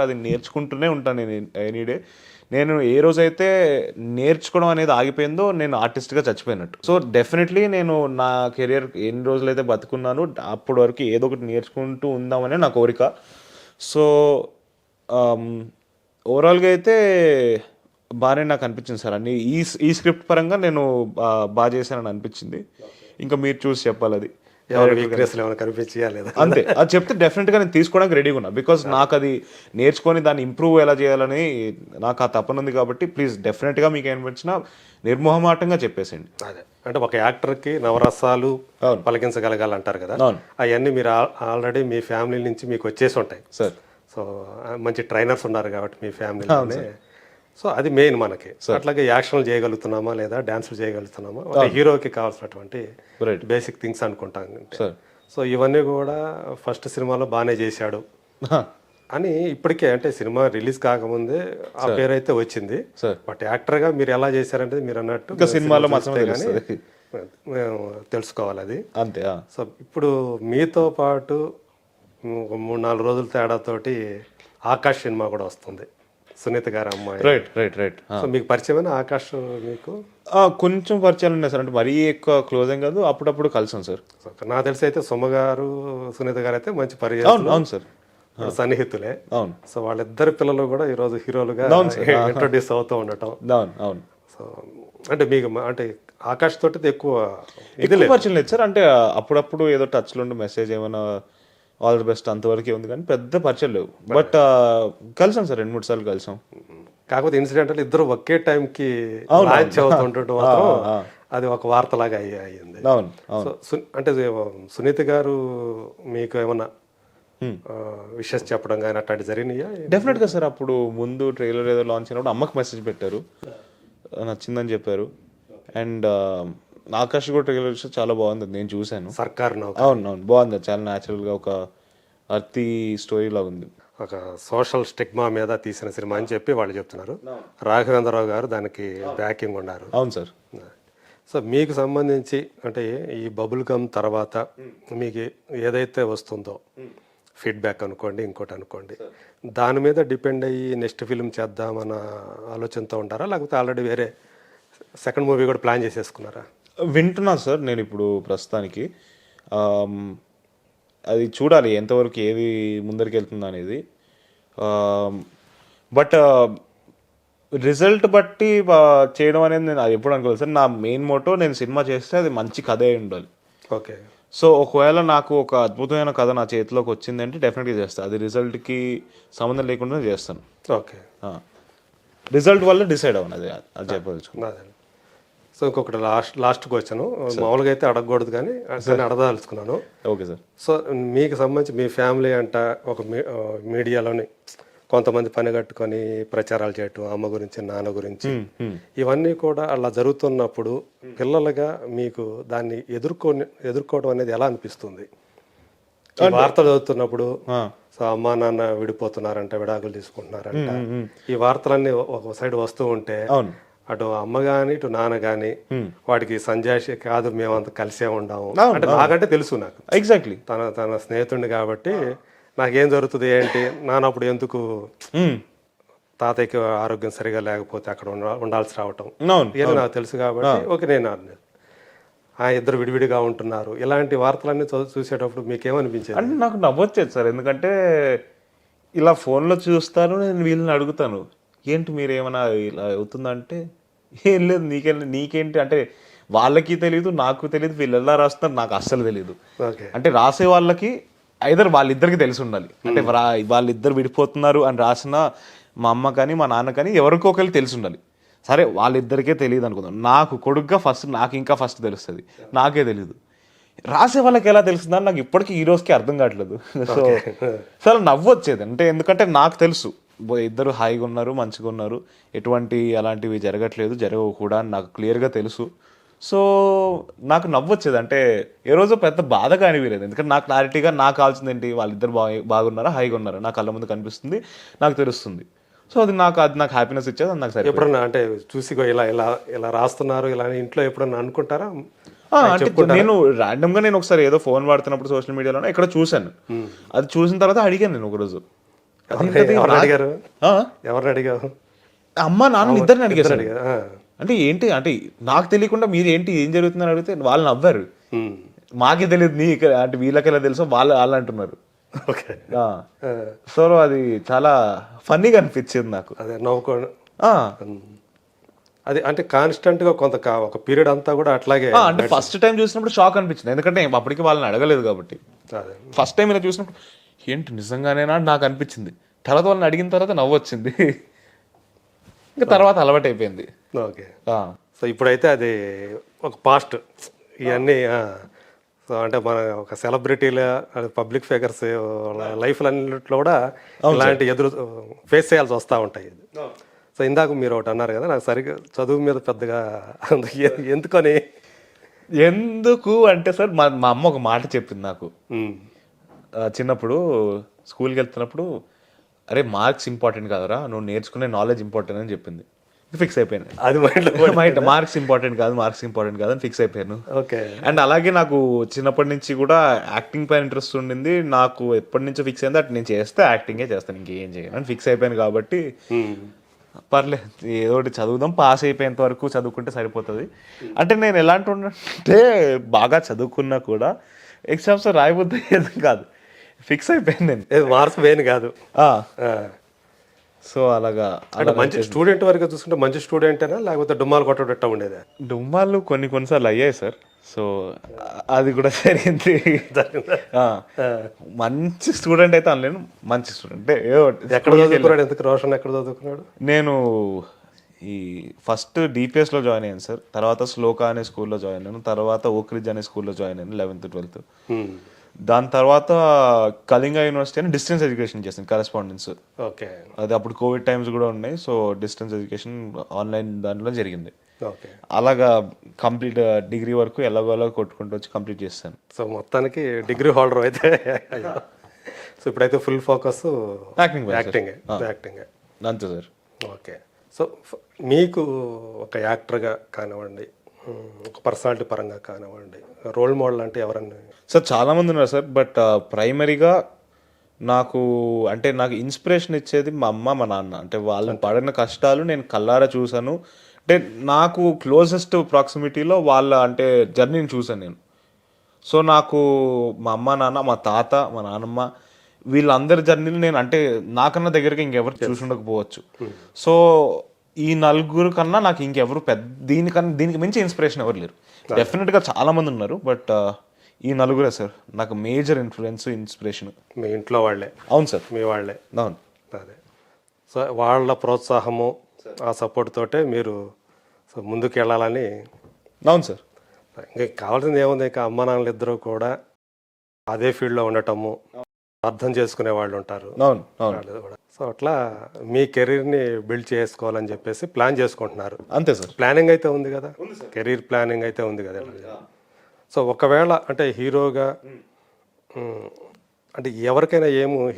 అది నేర్చుకుంటూనే ఉంటాను నేను ఎనీడే. నేను ఏ రోజైతే నేర్చుకోవడం అనేది ఆగిపోయిందో నేను ఆర్టిస్ట్గా చచ్చిపోయినట్టు. సో డెఫినెట్లీ నేను నా కెరియర్ ఎన్ని రోజులైతే బతుకున్నానో అప్పటి వరకు ఏదో ఒకటి నేర్చుకుంటూ ఉందామనే నా కోరిక. సో ఓవరాల్గా అయితే బాగానే నాకు అనిపించింది సార్. అన్ని ఈ స్క్రిప్ట్ పరంగా నేను బాగా చేశానని అనిపించింది. ఇంకా మీరు చూసి చెప్పాలి అది అంతే. అది చెప్తే డెఫినెట్గా నేను తీసుకోవడానికి రెడీగా ఉన్నా. బికాస్ నాకు అది నేర్చుకొని దాన్ని ఇంప్రూవ్ ఎలా చేయాలని నాకు ఆ తపన ఉంది. కాబట్టి ప్లీజ్ డెఫినెట్గా మీకు ఏమనిపించినా నిర్మోహమాటంగా చెప్పేసేయండి. అదే అంటే ఒక యాక్టర్కి నవరసాలు పలికించగలగాలంటారు కదా, అవన్నీ మీరు ఆల్రెడీ మీ ఫ్యామిలీ నుంచి మీకు వచ్చేసి ఉంటాయి సార్. సో మంచి ట్రైనర్స్ ఉన్నారు కాబట్టి మీ ఫ్యామిలీలోనే. సో అది మెయిన్ మనకి. అట్లాగే యాక్షన్లు చేయగలుగుతున్నామా లేదా డాన్సులు చేయగలుగుతున్నామా, ఒక హీరోకి కావాల్సినటువంటి బేసిక్ థింగ్స్ అనుకుంటాం. సో ఇవన్నీ కూడా ఫస్ట్ సినిమాలో బాగానే చేశాడు అని ఇప్పటికే, అంటే సినిమా రిలీజ్ కాకముందే ఆ పేరు అయితే వచ్చింది. బట్ యాక్టర్గా మీరు ఎలా చేశారంటే మీరు అన్నట్టు సినిమాలో కానీ మేము తెలుసుకోవాలి అది అంతే. సో ఇప్పుడు మీతో పాటు 3-4 రోజుల తేడాతోటి ఆకాష్ సినిమా కూడా వస్తుంది, సునీత గారి అమ్మాయి. Right right right. సో మీకు పరిచయమైన ఆకాష్? మీకు కొంచెం పరిచయాలు ఉన్నాయి సార్, అంటే మరీ ఎక్కువ క్లోజ్ ఏం కాదు, అప్పుడప్పుడు కలిసాం సార్. నాకు తెలిసి అయితే సుమ గారు సునీత గారు అయితే మంచి పరిచయం. అవును సార్, సన్నిహితులే. అవును. సో వాళ్ళిద్దరు పిల్లలు కూడా ఈరోజు హీరోలుగా ఇంట్రొడ్యూస్ అవుతూ ఉండటం. అవును. సో అంటే మీకు అంటే ఆకాష్ తోటి ఎక్కువ పరిచయం లేదు సార్. అంటే అప్పుడప్పుడు ఏదో టచ్లో ఉండి మెసేజ్ ఏమైనా ఆల్ ది బెస్ట్ అంతవరకే ఉంది, కానీ పెద్ద పరిచయం లేవు. బట్ కలిసాం సార్, 2-3 సార్లు కలిసాం. కాకపోతే ఇన్సిడెంట్ అంటే ఇద్దరు ఒకే టైంకి లాంచ్ అవుతుండటం మాత్రం అది ఒక వార్తలాగా అయ్యింది. సో అంటే సునీత గారు మీకు ఏమన్నా విషెస్ చెప్పడం కానీ అట్లాంటి జరిగినాయా? డెఫినెట్గా సార్. అప్పుడు ముందు ట్రైలర్ ఏదో లాంచ్ అయినప్పుడు అమ్మకి మెసేజ్ పెట్టారు, నచ్చిందని చెప్పారు. అండ్ ఆకాష్ కూడా ట్రైలర్ చాలా బాగుంది, నేను చూశాను. సర్కార్. అవును, బాగుంది. చాలా న్యాచురల్గా ఒక అర్తి స్టోరీలా ఉంది. ఒక సోషల్ స్టిగ్మా మీద తీసిన సినిమా అని చెప్పి వాళ్ళు చెప్తున్నారు. రాఘవేంద్రరావు గారు దానికి బ్యాకింగ్ ఉన్నారు. అవును సార్. సో మీకు సంబంధించి అంటే ఈ బబుల్ గమ్ తర్వాత మీకు ఏదైతే వస్తుందో ఫీడ్బ్యాక్ అనుకోండి, ఇంకోటి అనుకోండి, దాని మీద డిపెండ్ అయ్యి నెక్స్ట్ ఫిల్మ్ చేద్దామన్న ఆలోచనతో ఉంటారా, లేకపోతే ఆల్రెడీ వేరే సెకండ్ మూవీ కూడా ప్లాన్ చేసేసుకున్నారా? వింటున్నా సార్ నేను ఇప్పుడు ప్రస్తుతానికి. అది చూడాలి ఎంతవరకు ఏది ముందరికి వెళ్తుందా అనేది. బట్ రిజల్ట్ బట్టి చేయడం అనేది నేను అది ఎప్పుడు అనుకోలేదు సార్. నా మెయిన్ మోటో, నేను సినిమా చేస్తే అది మంచి కథ అయి ఉండాలి. ఓకే. సో ఒకవేళ నాకు ఒక అద్భుతమైన కథ నా చేతిలోకి వచ్చిందంటే డెఫినెట్గా చేస్తాను. అది రిజల్ట్కి సంబంధం లేకుండా చేస్తాను. ఓకే. రిజల్ట్ వల్ల డిసైడ్ అవ్వను, అది చెప్పదలుచుకున్నాను. సో ఇంకొకటి లాస్ట్కి వచ్చాను, మామూలుగా అయితే అడగకూడదు కానీ అడగదలుచుకున్నాను. Okay sir. సో మీకు సంబంధించి మీ ఫ్యామిలీ అంట ఒక మీడియాలోని కొంతమంది పని కట్టుకొని ప్రచారాలు చేయటం, అమ్మ గురించి నాన్న గురించి, ఇవన్నీ కూడా అలా జరుగుతున్నప్పుడు పిల్లలుగా మీకు దాన్ని ఎదుర్కోవడం అనేది ఎలా అనిపిస్తుంది? వార్తలు చదువుతున్నప్పుడు సో అమ్మా నాన్న విడిపోతున్నారంట, విడాకులు తీసుకుంటున్నారంట, ఈ వార్తలన్నీ ఒక సైడ్ వస్తూ ఉంటే అటు అమ్మ గాని ఇటు నాన్న గాని వాడికి సంజాషి కాదు, మేమంతా కలిసే ఉండాము అంటే నాకంటే తెలుసు, నాకు ఎగ్జాక్ట్లీ తన స్నేహితుడిని కాబట్టి నాకేం జరుగుతుంది ఏంటి, నాన్నప్పుడు ఎందుకు తాతయ్యకి ఆరోగ్యం సరిగా లేకపోతే అక్కడ ఉండాల్సి రావటం ఇవన్నీ నాకు తెలుసు కాబట్టి ఓకే. నేను ఇద్దరు విడివిడిగా ఉంటున్నారు, ఇలాంటి వార్తలన్నీ చూసేటప్పుడు మీకేమనిపించేది? అంటే నాకు నవ్వొచ్చేది సార్. ఎందుకంటే ఇలా ఫోన్లో చూస్తాను, నేను వీళ్ళని అడుగుతాను ఏంటి మీరు ఏమైనా ఇలా అవుతుందంటే ఏం లేదు, నీకేంటి అంటే వాళ్ళకి తెలియదు, నాకు తెలియదు, వీళ్ళు ఎలా రాస్తున్నారు నాకు అస్సలు తెలియదు. అంటే రాసే వాళ్ళకి ఐదర్ వాళ్ళిద్దరికి తెలిసి ఉండాలి. అంటే వాళ్ళిద్దరు విడిపోతున్నారు అని రాసిన మా అమ్మ కానీ మా నాన్న కానీ ఎవరికో ఒకరికి తెలిసి ఉండాలి. సరే వాళ్ళిద్దరికే తెలియదు అనుకుందాం, నాకు కొడుకుగా నాకు ఇంకా ఫస్ట్ తెలుస్తుంది, నాకే తెలియదు. రాసే వాళ్ళకి ఎలా తెలుస్తుందని నాకు ఇప్పటికీ ఈ రోజుకి అర్థం కావట్లేదు. సో చాలా నవ్వు వచ్చేది. అంటే ఎందుకంటే నాకు తెలుసు ఇద్దరు హాయిగా ఉన్నారు, మంచిగా ఉన్నారు, ఎటువంటి అలాంటివి జరగట్లేదు, జరగవు కూడా అని నాకు క్లియర్గా తెలుసు. సో నాకు నవ్వొచ్చేది. అంటే ఏ రోజు పెద్ద బాధగా అనిపించలేదు, ఎందుకంటే నాకు క్లారిటీగా నాకు కావాల్సింది ఏంటి, వాళ్ళిద్దరు బాగున్నారా, హాయిగా ఉన్నారా, నా కళ్ళ ముందు కనిపిస్తుంది, నాకు తెలుస్తుంది. సో అది నాకు హ్యాపీనెస్ ఇచ్చేది. అది నాకు సరే. ఎప్పుడన్నా అంటే చూసి ఇలా రాస్తున్నారు ఇలా ఇంట్లో ఎప్పుడన్నా అనుకుంటారా? అంటే నేను ర్యాండమ్గా ఒకసారి ఏదో ఫోన్ వాడుతున్నప్పుడు సోషల్ మీడియాలో ఎక్కడ చూశాను, అది చూసిన తర్వాత అడిగాను నేను ఒకరోజు ఎవరిని అడిగారు? ఆ? ఎవరిని అడిగావు? అమ్మ నాన్న ఇద్దరిని అడిగేసారు. అడిగారు. ఆ. అంటే ఏంటి అంటే నాకు తెలియకుండా మీరు ఏంటి ఏం జరుగుతుందని అడిగితే వాళ్ళు నవ్వారు. ఉమ్. మాకే తెలియదు అంటే వీళ్ళకి ఎలా తెలుసో వాళ్ళు అంటున్నారు. ఓకే. సో అది చాలా ఫన్నీగా అనిపించింది నాకు. అదే నవ్వుకోండి. ఆ, అది అంటే కాన్స్టెంట్ గా ఒక పీరియడ్ అంతా కూడా అట్లాగే. అంటే ఫస్ట్ టైం చూసినప్పుడు షాక్ అనిపించింది, ఎందుకంటే అప్పటికి వాళ్ళని అడగలేదు కాబట్టి. అదే. ఫస్ట్ టైం ఇలా చూసినప్పుడు ఏంటి నిజంగానేనా అని నాకు అనిపించింది. తర్వాత వాళ్ళని అడిగిన తర్వాత నవ్వు వచ్చింది. ఇంకా తర్వాత అలవాటు అయిపోయింది. ఓకే. సో ఇప్పుడైతే అది ఒక పాస్ట్ ఇవన్నీ. సో అంటే మన ఒక సెలబ్రిటీల పబ్లిక్ ఫిగర్స్ లైఫ్ అన్నింటిలో కూడా ఇలాంటి ఫేస్ చేయాల్సి వస్తూ ఉంటాయి. సో ఇందాక మీరు ఒకటి అన్నారు కదా, నాకు సరిగ్గా చదువు మీద పెద్దగా ఎందుకు అంటే సార్ మా అమ్మ ఒక మాట చెప్పింది నాకు చిన్నప్పుడు. స్కూల్కి వెళ్తున్నప్పుడు, అరే మార్క్స్ ఇంపార్టెంట్ కాదురా, నువ్వు నేర్చుకునే నాలెడ్జ్ ఇంపార్టెంట్ అని చెప్పింది. ఫిక్స్ అయిపోయాను. అది మార్క్స్ ఇంపార్టెంట్ కాదు అని ఫిక్స్ అయిపోయాను. ఓకే. అండ్ అలాగే నాకు చిన్నప్పటి నుంచి కూడా యాక్టింగ్ పైన ఇంట్రెస్ట్ ఉండింది. నాకు ఎప్పటి నుంచో ఫిక్స్ అయింది అటు నేను చేస్తే యాక్టింగే చేస్తాను, ఇంకేం చేయను అని ఫిక్స్ అయిపోయాను. కాబట్టి పర్లేదు ఏదో ఒకటి చదువుదాం, పాస్ అయిపోయేంత వరకు చదువుకుంటే సరిపోతుంది. అంటే నేను ఎలాంటి అంటే బాగా చదువుకున్నా కూడా ఎగ్జామ్స్ రాయబోద్దు కాదు, ఫిక్స్ అయిపోయింది నేను. మార్క్స్ వేను కాదు. సో అలాగా అంటే మంచి స్టూడెంట్ వరకు చూసుకుంటే మంచి స్టూడెంటేనా, లేకపోతే డుమ్మాలు కొట్టేటట్టు ఉండేదా? డుమ్మాలు కొన్నిసార్లు అయ్యాయి సార్. సో అది కూడా జరిగింది. మంచి స్టూడెంట్ అయితే అనలేను, మంచి స్టూడెంట్. ఎక్కడ చదువుకున్నాడు? ఎందుకు రోషన్ ఎక్కడ చదువుకున్నాడు? నేను ఈ ఫస్ట్ డిపిఎస్లో జాయిన్ అయ్యాను సార్, తర్వాత శ్లోక అనే స్కూల్లో జాయిన్ అయ్యాను, తర్వాత ఓక్రిడ్జ్ అనే స్కూల్లో జాయిన్ అయ్యాను 11th 12th. దాని తర్వాత కళింగ యూనివర్సిటీ అని డిస్టెన్స్ ఎడ్యుకేషన్ చేశాను, కరెస్పాండెన్స్. ఓకే. అది అప్పుడు కోవిడ్ టైమ్స్ కూడా ఉన్నాయి, సో డిస్టెన్స్ ఎడ్యుకేషన్ ఆన్లైన్ దాంట్లో జరిగింది. ఓకే. అలాగా కంప్లీట్ డిగ్రీ వరకు ఎలాగోలా కొట్టుకుంటూ వచ్చి కంప్లీట్ చేస్తాను. సో మొత్తానికి డిగ్రీ హోల్డర్ అయితే. సో ఇప్పుడైతే ఫుల్ ఫోకస్ యాక్టింగ్. అంతే సార్. ఓకే. సో మీకు ఒక యాక్టర్గా కానివ్వండి, ఒక పర్సనాలిటీ పరంగా కానివ్వండి, రోల్ మోడల్ అంటే ఎవరన్నా? సార్ చాలామంది ఉన్నారు సార్, బట్ ప్రైమరీగా నాకు ఇన్స్పిరేషన్ ఇచ్చేది మా అమ్మ మా నాన్న. అంటే వాళ్ళని పడిన కష్టాలు నేను కళ్ళారా చూశాను. అంటే నాకు క్లోజెస్ట్ ప్రాక్సిమిటీలో వాళ్ళ అంటే జర్నీని చూశాను నేను. సో నాకు మా అమ్మ నాన్న, మా తాత, మా నాన్నమ్మ, వీళ్ళందరి జర్నీలు నేను అంటే నాకన్నా దగ్గరగా ఇంకెవరు చూసి ఉండకపోవచ్చు. సో ఈ నలుగురు కన్నా నాకు ఇంకెవరు దీనికి మించి ఇన్స్పిరేషన్ ఎవరు లేరు. డెఫినెట్గా చాలా మంది ఉన్నారు, బట్ ఈ నలుగురే సార్ నాకు మేజర్ ఇన్స్పిరేషన్. మీ ఇంట్లో వాళ్ళే? అవును సార్, మీ వాళ్ళే. అవును. అదే. సో వాళ్ళ ప్రోత్సాహము, ఆ సపోర్ట్ తోటే మీరు సో ముందుకు వెళ్ళాలని. అవును సార్. ఇంకా కావాల్సింది ఏముంది, ఇంకా అమ్మ నాన్నలు ఇద్దరు కూడా అదే ఫీల్డ్లో ఉండటము, అర్థం చేసుకునే వాళ్ళు ఉంటారు. అవును అవును. సో అట్లా మీ కెరీర్ని బిల్డ్ చేసుకోవాలని చెప్పేసి ప్లాన్ చేసుకుంటున్నారు. అంతే సార్. ప్లానింగ్ అయితే ఉంది కదా, కెరీర్ ప్లానింగ్ అయితే ఉంది కదా. సో ఒకవేళ అంటే హీరోగా అంటే ఎవరికైనా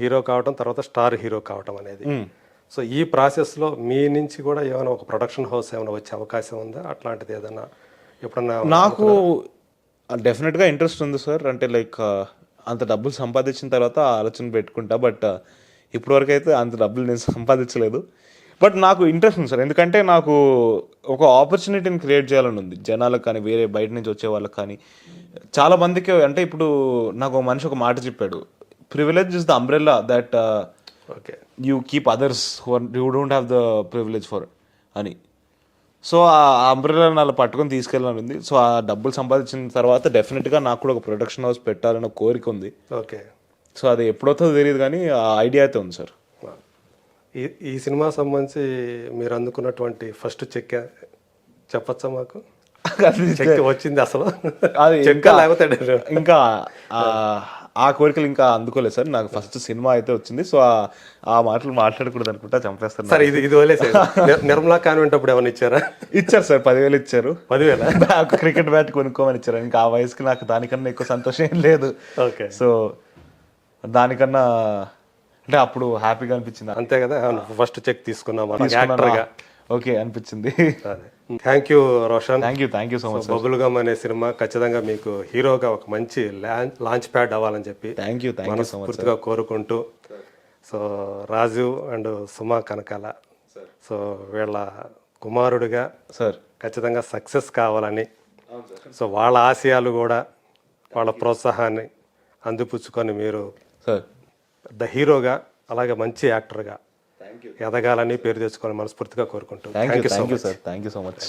హీరో కావటం, తర్వాత స్టార్ హీరో కావటం అనేది, సో ఈ ప్రాసెస్లో మీ నుంచి కూడా ఏమైనా ఒక ప్రొడక్షన్ హౌస్ ఏమైనా వచ్చే అవకాశం ఉందా? అట్లాంటిది ఏదైనా ఎప్పుడన్నా? నాకు డెఫినెట్గా ఇంట్రెస్ట్ ఉంది సార్. అంటే లైక్ అంత డబ్బులు సంపాదించిన తర్వాత ఆలోచన పెట్టుకుంటా, బట్ ఇప్పటివరకు అయితే అంత డబ్బులు నేను సంపాదించలేదు. బట్ నాకు ఇంట్రెస్ట్ ఉంది సార్, ఎందుకంటే నాకు ఒక ఆపర్చునిటీని క్రియేట్ చేయాలని ఉంది జనాలకు కానీ, వేరే బయట నుంచి వచ్చే వాళ్ళకి కానీ, చాలా మందికి. అంటే ఇప్పుడు నాకు ఒక మనిషి ఒక మాట చెప్పాడు, privilege is the umbrella that you keep others you don't have the privilege for అని. సో ఆ అంబ్రెల్లాని అలా పట్టుకొని తీసుకెళ్ళాలని ఉంది. సో ఆ డబ్బులు సంపాదించిన తర్వాత డెఫినెట్గా నాకు కూడా ఒక ప్రొడక్షన్ హౌస్ పెట్టాలని కోరిక ఉంది. ఓకే. సో అది ఎప్పుడవుతుందో తెలియదు, కానీ ఆ ఐడియా అయితే ఉంది సార్. ఈ సినిమా సంబంధించి మీరు అందుకున్నటువంటి ఫస్ట్ చెక్ చెప్పచ్చా మాకు? చెక్ వచ్చింది అసలు? అది లేకపోతే ఇంకా ఆ కోరికలు ఇంకా అందుకోలేదు సార్. నాకు ఫస్ట్ సినిమా అయితే వచ్చింది. సో ఆ మాటలు మాట్లాడకూడదు అనుకుంటా, చంపేస్తాను సార్. ఇది వదిలేసే. నిర్మలా కాన్వెంట్ అప్పుడు ఏమైనా ఇచ్చారా? ఇచ్చారు సార్, 10,000 ఇచ్చారు. 10,000 క్రికెట్ బ్యాట్ కొనుక్కోమని ఇచ్చారు. ఇంకా ఆ వయసుకి నాకు దానికన్నా ఎక్కువ సంతోషం ఏం లేదు. ఓకే. సో దానికన్నా అంటే అప్పుడు హ్యాపీగా అనిపించింది. అంతే కదా, ఫస్ట్ చెక్ తీసుకున్నాం యాక్టర్గా. ఓకే అనిపించింది. Thank you Roshan. Thank you so much. Bubble gum అనే సినిమా ఖచ్చితంగా మీకు హీరోగా ఒక మంచి లాంచ్ ప్యాడ్ అవ్వాలని చెప్పి థ్యాంక్ యూ సో మచ్ పూర్తిగా కోరుకుంటూ, so Raju and Suma Kanakala so వీళ్ళ కుమారుడిగా సార్ ఖచ్చితంగా సక్సెస్ కావాలని, సో వాళ్ళ ఆశయాలు కూడా వాళ్ళ ప్రోత్సాహాన్ని అందిపుచ్చుకొని మీరు సార్ ద హీరోగా అలాగే మంచి యాక్టర్గా ఎదగాలని పేరు తెచ్చుకొని మనస్ఫూర్తిగా కోరుకుంటూ thank you sir, thank you so much.